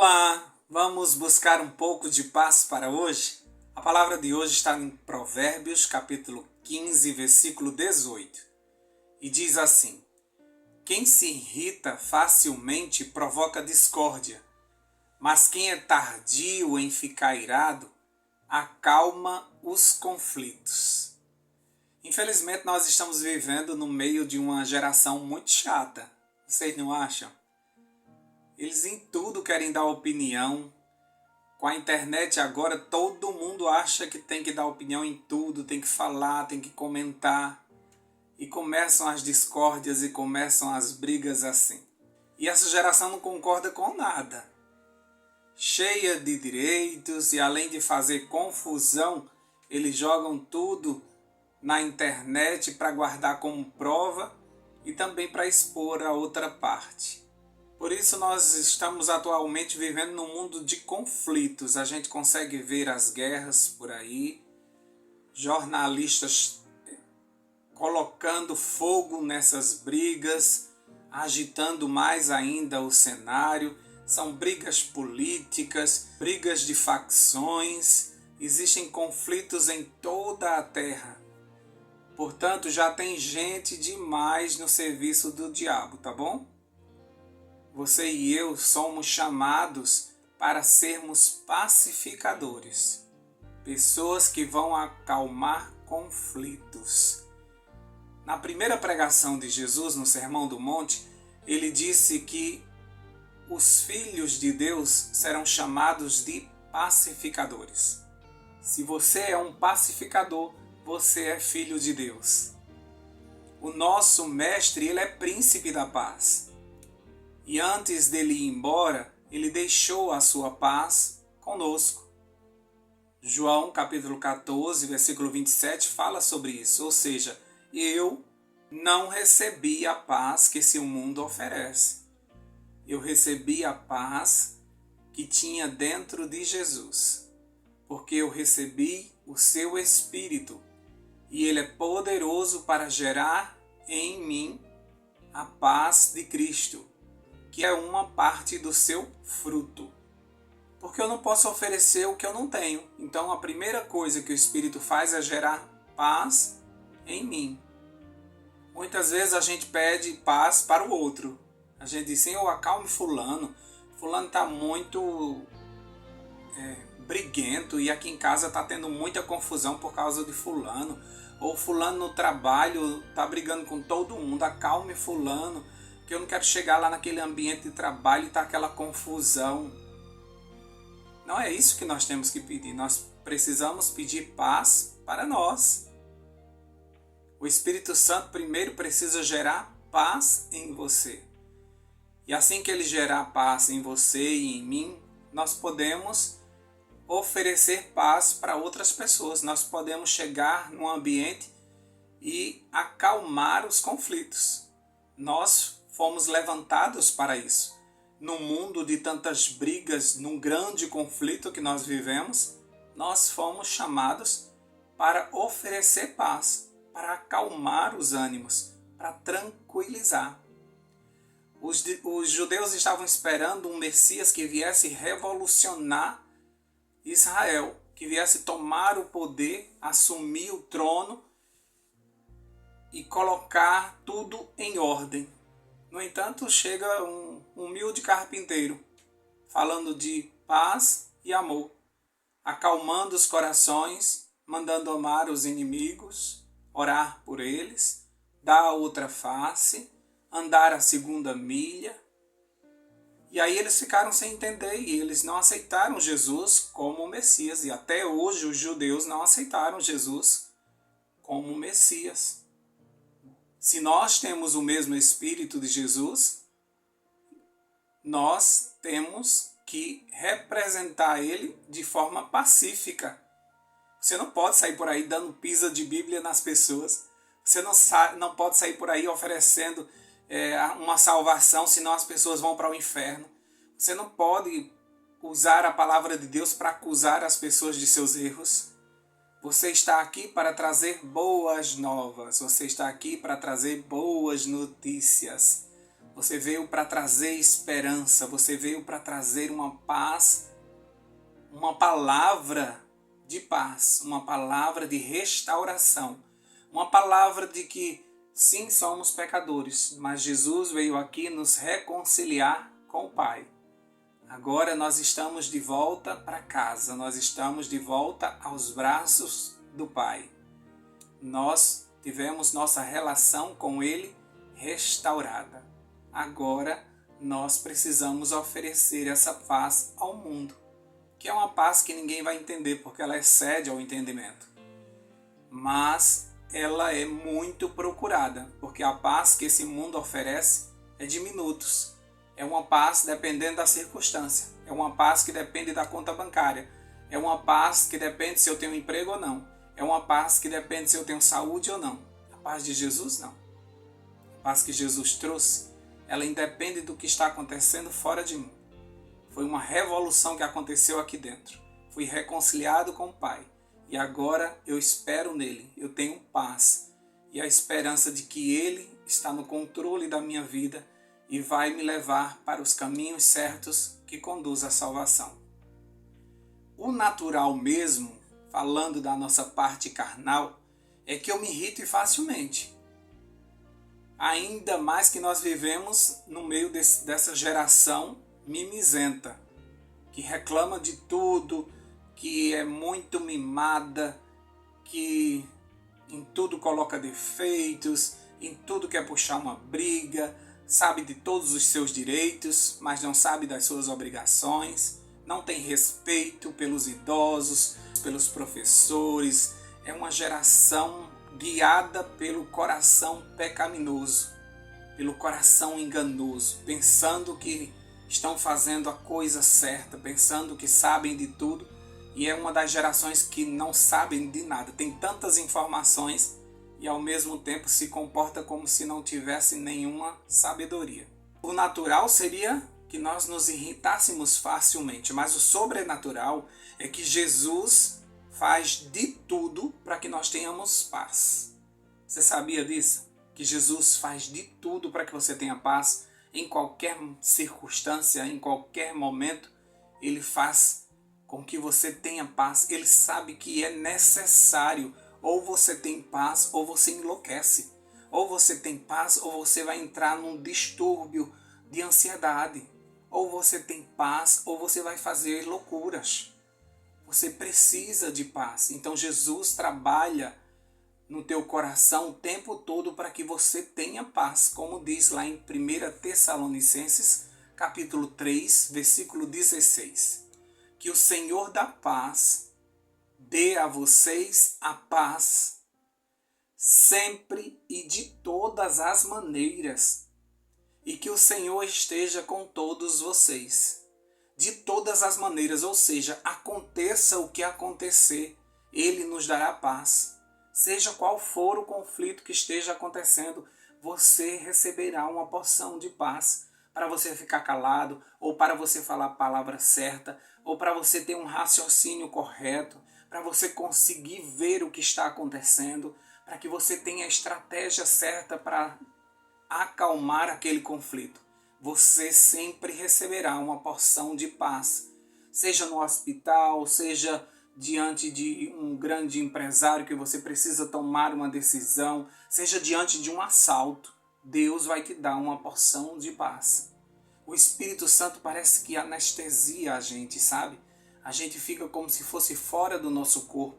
Olá, vamos buscar um pouco de paz para hoje? A palavra de hoje está em Provérbios, capítulo 15, versículo 18. E diz assim: Quem se irrita facilmente provoca discórdia, mas quem é tardio em ficar irado acalma os conflitos. Infelizmente, nós estamos vivendo no meio de uma geração muito chata. Vocês não acham? Eles em tudo querem dar opinião. Com a internet agora, todo mundo acha que tem que dar opinião em tudo, tem que falar, tem que comentar. E começam as discórdias e começam as brigas assim. E essa geração não concorda com nada. Cheia de direitos e além de fazer confusão, eles jogam tudo na internet para guardar como prova e também para expor a outra parte. Por isso nós estamos atualmente vivendo num mundo de conflitos. A gente consegue ver as guerras por aí, jornalistas colocando fogo nessas brigas, agitando mais ainda o cenário. São brigas políticas, brigas de facções, existem conflitos em toda a terra. Portanto, já tem gente demais no serviço do diabo, tá bom? Você e eu somos chamados para sermos pacificadores, pessoas que vão acalmar conflitos. Na primeira pregação de Jesus no Sermão do Monte, ele disse que os filhos de Deus serão chamados de pacificadores. Se você é um pacificador, você é filho de Deus. O nosso mestre, ele é príncipe da paz. E antes dele ir embora, ele deixou a sua paz conosco. João capítulo 14, versículo 27 fala sobre isso. Ou seja, eu não recebi a paz que esse mundo oferece. Eu recebi a paz que tinha dentro de Jesus. Porque eu recebi o seu Espírito. E ele é poderoso para gerar em mim a paz de Cristo, que é uma parte do seu fruto. Porque eu não posso oferecer o que eu não tenho. Então a primeira coisa que o Espírito faz é gerar paz em mim. Muitas vezes a gente pede paz para o outro. A gente diz, Senhor, acalme fulano. Fulano está muito briguento e aqui em casa está tendo muita confusão por causa de fulano. Ou fulano no trabalho está brigando com todo mundo. Acalme fulano, que eu não quero chegar lá naquele ambiente de trabalho e tá aquela confusão. Não é isso que nós temos que pedir. Nós precisamos pedir paz para nós. O Espírito Santo primeiro precisa gerar paz em você. E assim que ele gerar paz em você e em mim, nós podemos oferecer paz para outras pessoas. Nós podemos chegar num ambiente e acalmar os conflitos. Nós fomos levantados para isso. No mundo de tantas brigas, num grande conflito que nós vivemos, nós fomos chamados para oferecer paz, para acalmar os ânimos, para tranquilizar. Os judeus estavam esperando um Messias que viesse revolucionar Israel, que viesse tomar o poder, assumir o trono e colocar tudo em ordem. No entanto, chega um humilde carpinteiro, falando de paz e amor, acalmando os corações, mandando amar os inimigos, orar por eles, dar a outra face, andar a segunda milha. E aí eles ficaram sem entender e eles não aceitaram Jesus como o Messias. E até hoje os judeus não aceitaram Jesus como o Messias. Se nós temos o mesmo Espírito de Jesus, nós temos que representar Ele de forma pacífica. Você não pode sair por aí dando pisa de Bíblia nas pessoas. Você não pode sair por aí oferecendo uma salvação, senão as pessoas vão para o inferno. Você não pode usar a palavra de Deus para acusar as pessoas de seus erros. Você está aqui para trazer boas novas. Você está aqui para trazer boas notícias. Você veio para trazer esperança, você veio para trazer uma paz, uma palavra de paz, uma palavra de restauração, uma palavra de que sim, somos pecadores, mas Jesus veio aqui nos reconciliar com o Pai. Agora nós estamos de volta para casa, nós estamos de volta aos braços do Pai. Nós tivemos nossa relação com Ele restaurada. Agora nós precisamos oferecer essa paz ao mundo, que é uma paz que ninguém vai entender porque ela excede ao entendimento. Mas ela é muito procurada, porque a paz que esse mundo oferece é de minutos. É uma paz dependendo da circunstância. É uma paz que depende da conta bancária. É uma paz que depende se eu tenho emprego ou não. É uma paz que depende se eu tenho saúde ou não. A paz de Jesus, não. A paz que Jesus trouxe, ela independe do que está acontecendo fora de mim. Foi uma revolução que aconteceu aqui dentro. Fui reconciliado com o Pai. E agora eu espero nele. Eu tenho paz. E a esperança de que Ele está no controle da minha vida e vai me levar para os caminhos certos que conduzem à salvação. O natural mesmo, falando da nossa parte carnal, é que eu me irrito facilmente. Ainda mais que nós vivemos no meio dessa geração mimizenta, que reclama de tudo, que é muito mimada, que em tudo coloca defeitos, em tudo quer puxar uma briga, sabe de todos os seus direitos, mas não sabe das suas obrigações, não tem respeito pelos idosos, pelos professores. É uma geração guiada pelo coração pecaminoso, pelo coração enganoso, pensando que estão fazendo a coisa certa, pensando que sabem de tudo, e é uma das gerações que não sabem de nada, tem tantas informações e ao mesmo tempo se comporta como se não tivesse nenhuma sabedoria. O natural seria que nós nos irritássemos facilmente, mas o sobrenatural é que Jesus faz de tudo para que nós tenhamos paz. Você sabia disso? Que Jesus faz de tudo para que você tenha paz em qualquer circunstância, em qualquer momento. Ele faz com que você tenha paz. Ele sabe que é necessário. Ou você tem paz ou você enlouquece. Ou você tem paz ou você vai entrar num distúrbio de ansiedade. Ou você tem paz ou você vai fazer loucuras. Você precisa de paz. Então Jesus trabalha no teu coração o tempo todo para que você tenha paz. Como diz lá em 1 Tessalonicenses, capítulo 3, versículo 16. Que o Senhor da paz dê a vocês a paz, sempre e de todas as maneiras, e que o Senhor esteja com todos vocês. De todas as maneiras, ou seja, aconteça o que acontecer, Ele nos dará paz. Seja qual for o conflito que esteja acontecendo, você receberá uma porção de paz para você ficar calado, ou para você falar a palavra certa, ou para você ter um raciocínio correto, para você conseguir ver o que está acontecendo, para que você tenha a estratégia certa para acalmar aquele conflito. Você sempre receberá uma porção de paz, seja no hospital, seja diante de um grande empresário que você precisa tomar uma decisão, seja diante de um assalto. Deus vai te dar uma porção de paz. O Espírito Santo parece que anestesia a gente, sabe? A gente fica como se fosse fora do nosso corpo,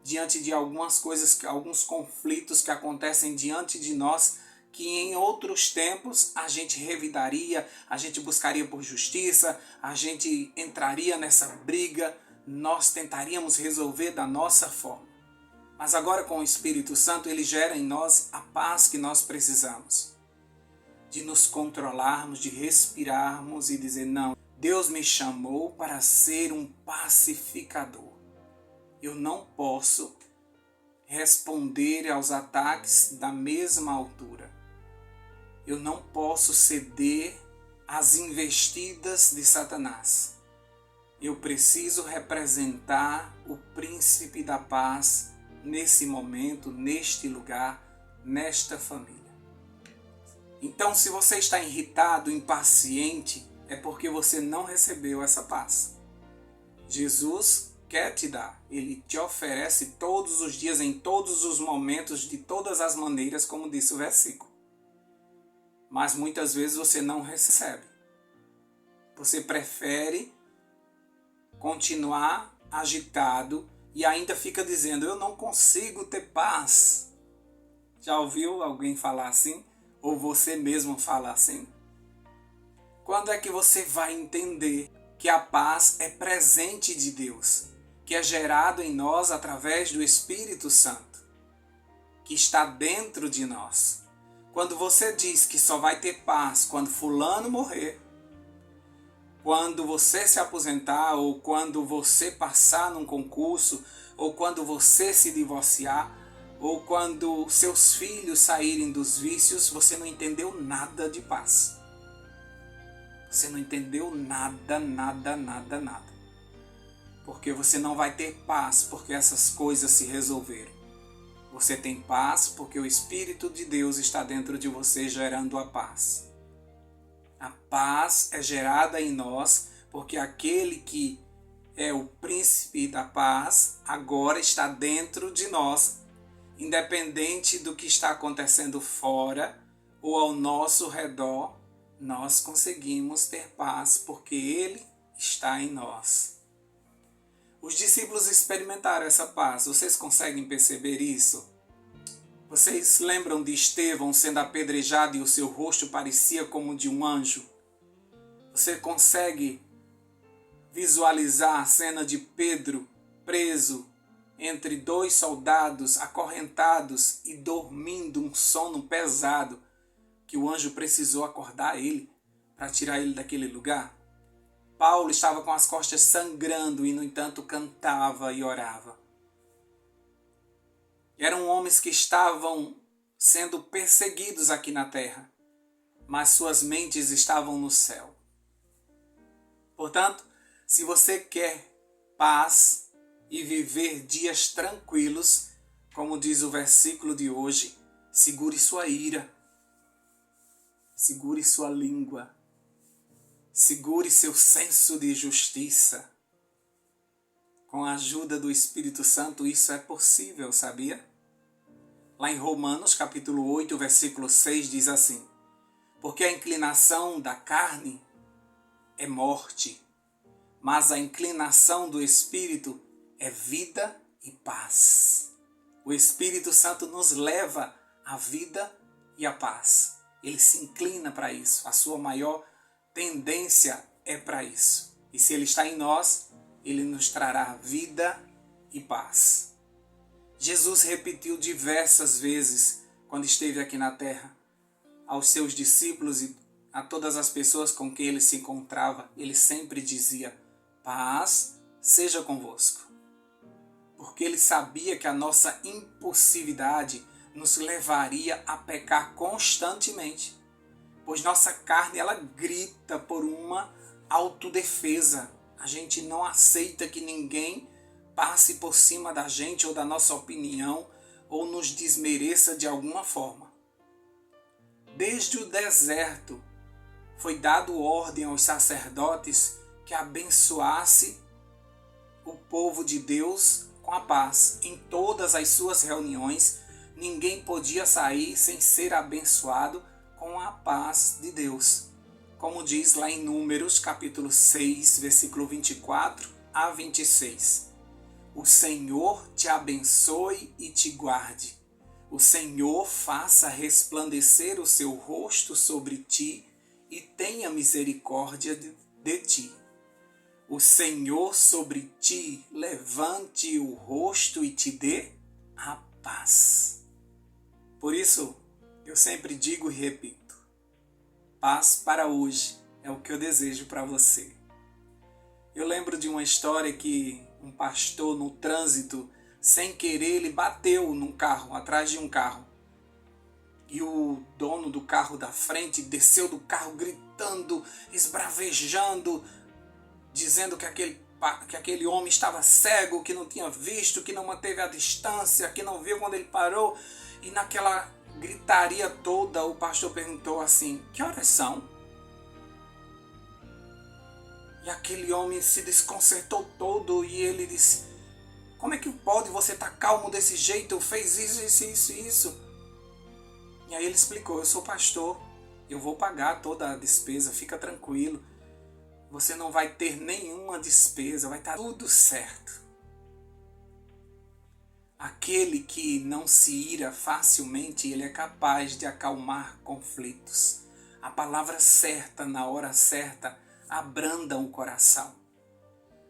diante de algumas coisas, alguns conflitos que acontecem diante de nós, que em outros tempos a gente revidaria, a gente buscaria por justiça, a gente entraria nessa briga, nós tentaríamos resolver da nossa forma. Mas agora com o Espírito Santo, ele gera em nós a paz que nós precisamos. De nos controlarmos, de respirarmos e dizer, não, Deus me chamou para ser um pacificador. Eu não posso responder aos ataques da mesma altura. Eu não posso ceder às investidas de Satanás. Eu preciso representar o príncipe da paz nesse momento, neste lugar, nesta família. Então, se você está irritado, impaciente, é porque você não recebeu essa paz. Jesus quer te dar. Ele te oferece todos os dias, em todos os momentos, de todas as maneiras, como disse o versículo. Mas muitas vezes você não recebe. Você prefere continuar agitado e ainda fica dizendo: eu não consigo ter paz. Já ouviu alguém falar assim? Ou você mesmo falar assim? Quando é que você vai entender que a paz é presente de Deus, que é gerado em nós através do Espírito Santo, que está dentro de nós? Quando você diz que só vai ter paz quando fulano morrer, quando você se aposentar, ou quando você passar num concurso, ou quando você se divorciar, ou quando seus filhos saírem dos vícios, você não entendeu nada de paz. Você não entendeu nada. Porque você não vai ter paz porque essas coisas se resolveram. Você tem paz porque o Espírito de Deus está dentro de você gerando a paz. A paz é gerada em nós porque aquele que é o príncipe da paz agora está dentro de nós, independente do que está acontecendo fora ou ao nosso redor. Nós conseguimos ter paz porque Ele está em nós. Os discípulos experimentaram essa paz. Vocês conseguem perceber isso? Vocês lembram de Estevão sendo apedrejado e o seu rosto parecia como de um anjo? Você consegue visualizar a cena de Pedro preso entre dois soldados acorrentados e dormindo um sono pesado, que o anjo precisou acordar ele para tirar ele daquele lugar? Paulo estava com as costas sangrando e, no entanto, cantava e orava. Eram homens que estavam sendo perseguidos aqui na terra, mas suas mentes estavam no céu. Portanto, se você quer paz e viver dias tranquilos, como diz o versículo de hoje, segure sua ira. Segure sua língua. Segure seu senso de justiça. Com a ajuda do Espírito Santo, isso é possível, sabia? Lá em Romanos, capítulo 8, versículo 6, diz assim: porque a inclinação da carne é morte, mas a inclinação do Espírito é vida e paz. O Espírito Santo nos leva à vida e à paz. Ele se inclina para isso. A sua maior tendência é para isso. E se Ele está em nós, Ele nos trará vida e paz. Jesus repetiu diversas vezes, quando esteve aqui na terra, aos seus discípulos e a todas as pessoas com quem Ele se encontrava, Ele sempre dizia: paz seja convosco. Porque Ele sabia que a nossa impulsividade nos levaria a pecar constantemente, pois nossa carne ela grita por uma autodefesa. A gente não aceita que ninguém passe por cima da gente ou da nossa opinião ou nos desmereça de alguma forma. Desde o deserto foi dado ordem aos sacerdotes que abençoasse o povo de Deus com a paz. Em todas as suas reuniões, ninguém podia sair sem ser abençoado com a paz de Deus. Como diz lá em Números, capítulo 6, versículo 24 a 26. O Senhor te abençoe e te guarde. O Senhor faça resplandecer o seu rosto sobre ti e tenha misericórdia de ti. O Senhor sobre ti levante o rosto e te dê a paz. Por isso, eu sempre digo e repito: paz para hoje é o que eu desejo para você. Eu lembro de uma história que um pastor no trânsito, sem querer, ele bateu num carro, atrás de um carro. E o dono do carro da frente desceu do carro gritando, esbravejando, dizendo que aquele homem estava cego, que não tinha visto, que não manteve a distância, que não viu quando ele parou. E naquela gritaria toda, o pastor perguntou assim: que horas são? E aquele homem se desconcertou todo e ele disse: como é que pode você estar calmo desse jeito? Fez isso. E aí ele explicou: eu sou pastor, eu vou pagar toda a despesa, fica tranquilo. Você não vai ter nenhuma despesa, vai estar tudo certo. Aquele que não se ira facilmente, ele é capaz de acalmar conflitos. A palavra certa, na hora certa, abranda o coração.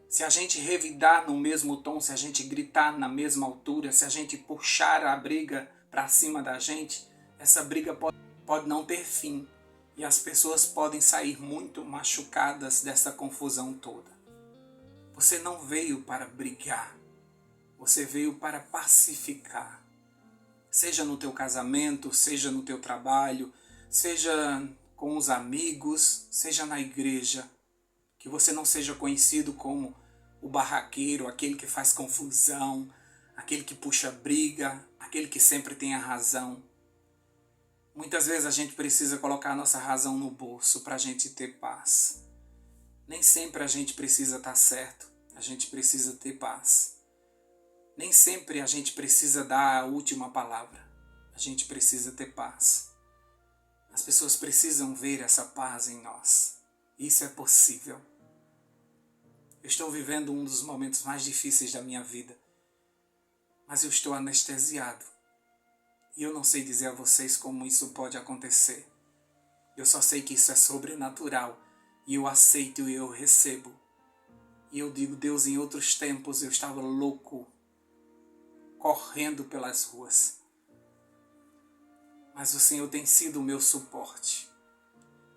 Se a gente revidar no mesmo tom, se a gente gritar na mesma altura, se a gente puxar a briga para cima da gente, essa briga pode não ter fim. E as pessoas podem sair muito machucadas dessa confusão toda. Você não veio para brigar. Você veio para pacificar. Seja no teu casamento, seja no teu trabalho, seja com os amigos, seja na igreja. Que você não seja conhecido como o barraqueiro, aquele que faz confusão, aquele que puxa briga, aquele que sempre tem a razão. Muitas vezes a gente precisa colocar a nossa razão no bolso para a gente ter paz. Nem sempre a gente precisa estar certo, a gente precisa ter paz. Nem sempre a gente precisa dar a última palavra, a gente precisa ter paz. As pessoas precisam ver essa paz em nós. Isso é possível. Eu estou vivendo um dos momentos mais difíceis da minha vida, mas eu estou anestesiado. E eu não sei dizer a vocês como isso pode acontecer. Eu só sei que isso é sobrenatural. E eu aceito e eu recebo. E eu digo: Deus, em outros tempos eu estava louco, correndo pelas ruas. Mas o Senhor tem sido o meu suporte.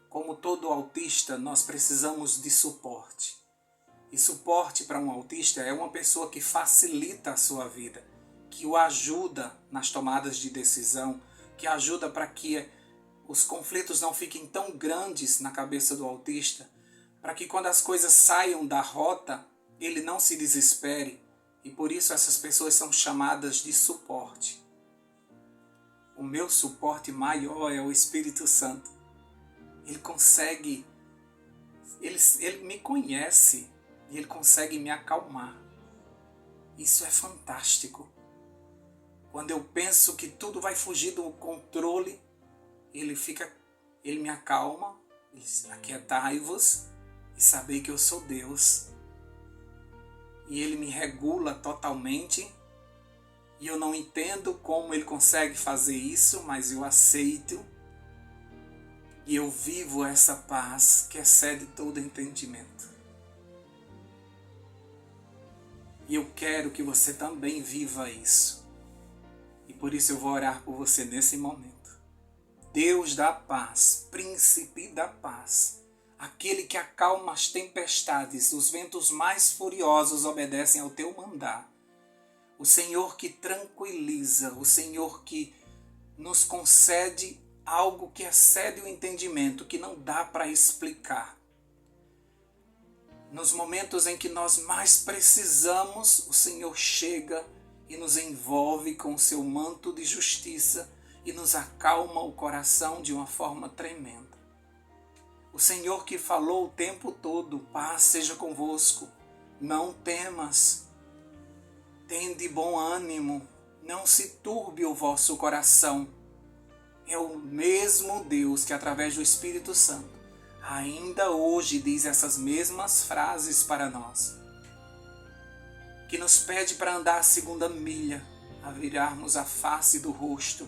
Como todo autista, nós precisamos de suporte. E suporte para um autista é uma pessoa que facilita a sua vida, que o ajuda nas tomadas de decisão, que ajuda para que os conflitos não fiquem tão grandes na cabeça do autista, para que quando as coisas saiam da rota, ele não se desespere. E por isso essas pessoas são chamadas de suporte. O meu suporte maior é o Espírito Santo. Ele consegue, ele me conhece e ele consegue me acalmar. Isso é fantástico. Quando eu penso que tudo vai fugir do controle, ele me acalma, ele diz: aquietai-vos e sabei que eu sou Deus. E ele me regula totalmente. E eu não entendo como ele consegue fazer isso, mas eu aceito. E eu vivo essa paz que excede todo entendimento. E eu quero que você também viva isso. E por isso eu vou orar por você nesse momento. Deus da paz, príncipe da paz, aquele que acalma as tempestades, os ventos mais furiosos obedecem ao teu mandar. O Senhor que tranquiliza, o Senhor que nos concede algo que excede o entendimento, que não dá para explicar. Nos momentos em que nós mais precisamos, o Senhor chega e nos envolve com o seu manto de justiça e nos acalma o coração de uma forma tremenda. O Senhor que falou o tempo todo: paz seja convosco, não temas, tende bom ânimo, não se turbe o vosso coração. É o mesmo Deus que, através do Espírito Santo, ainda hoje diz essas mesmas frases para nós, que nos pede para andar a segunda milha, a virarmos a face do rosto,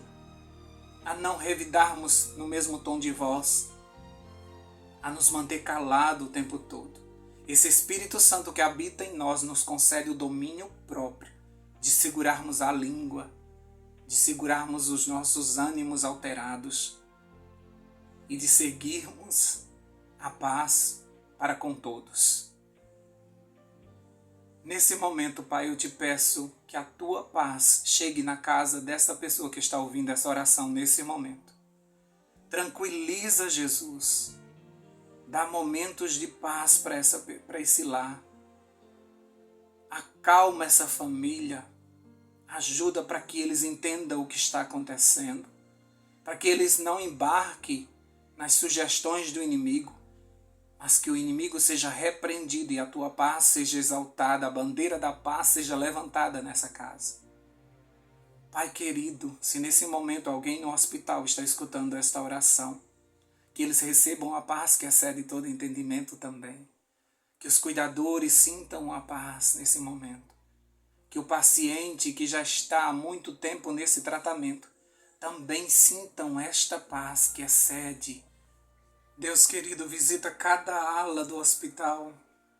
a não revidarmos no mesmo tom de voz, a nos manter calado o tempo todo. Esse Espírito Santo que habita em nós nos concede o domínio próprio de segurarmos a língua, de segurarmos os nossos ânimos alterados e de seguirmos a paz para com todos. Nesse momento, Pai, eu te peço que a tua paz chegue na casa dessa pessoa que está ouvindo essa oração nesse momento. Tranquiliza, Jesus. Dá momentos de paz para esse lar. Acalma essa família. Ajuda para que eles entendam o que está acontecendo. para que eles não embarquem nas sugestões do inimigo, mas que o inimigo seja repreendido e a tua paz seja exaltada, a bandeira da paz seja levantada nessa casa. Pai querido, se nesse momento alguém no hospital está escutando esta oração, que eles recebam a paz que excede todo entendimento também. Que os cuidadores sintam a paz nesse momento. Que o paciente que já está há muito tempo nesse tratamento também sintam esta paz que excede. Deus querido, visita cada ala do hospital.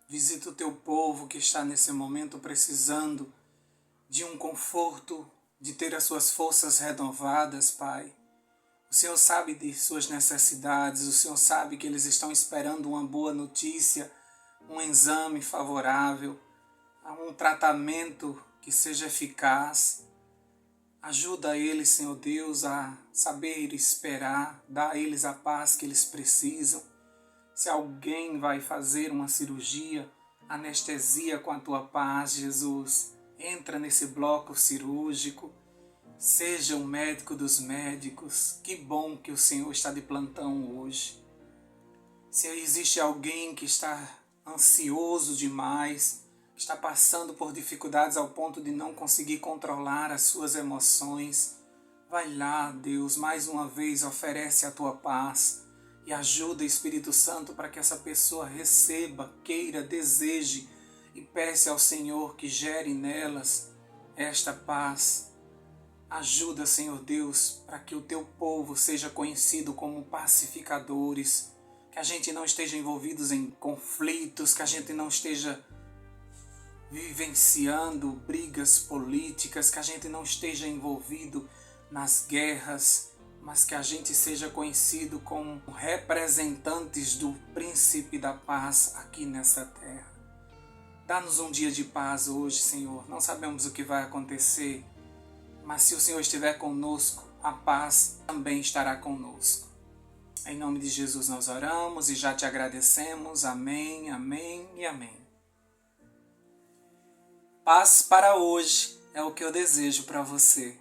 Visita o teu povo que está nesse momento precisando de um conforto, de ter as suas forças renovadas, Pai. O Senhor sabe de suas necessidades, o Senhor sabe que eles estão esperando uma boa notícia, um exame favorável, um tratamento que seja eficaz. Ajuda eles, Senhor Deus, a saber esperar, dá a eles a paz que eles precisam. Se alguém vai fazer uma cirurgia, anestesia com a tua paz, Jesus. Entra nesse bloco cirúrgico. Seja o médico dos médicos. Que bom que o Senhor está de plantão hoje. Se existe alguém que está ansioso demais, que está passando por dificuldades ao ponto de não conseguir controlar as suas emoções, vai lá, Deus, mais uma vez oferece a tua paz e ajuda, Espírito Santo, para que essa pessoa receba, queira, deseje e peça ao Senhor que gere nelas esta paz. Ajuda, Senhor Deus, para que o teu povo seja conhecido como pacificadores, que a gente não esteja envolvidos em conflitos, que a gente não esteja vivenciando brigas políticas, que a gente não esteja envolvido nas guerras, mas que a gente seja conhecido como representantes do Príncipe da Paz aqui nessa terra. Dá-nos um dia de paz hoje, Senhor. Não sabemos o que vai acontecer, mas se o Senhor estiver conosco, a paz também estará conosco. Em nome de Jesus nós oramos e já te agradecemos. Amém, amém e amém. Paz para hoje é o que eu desejo para você.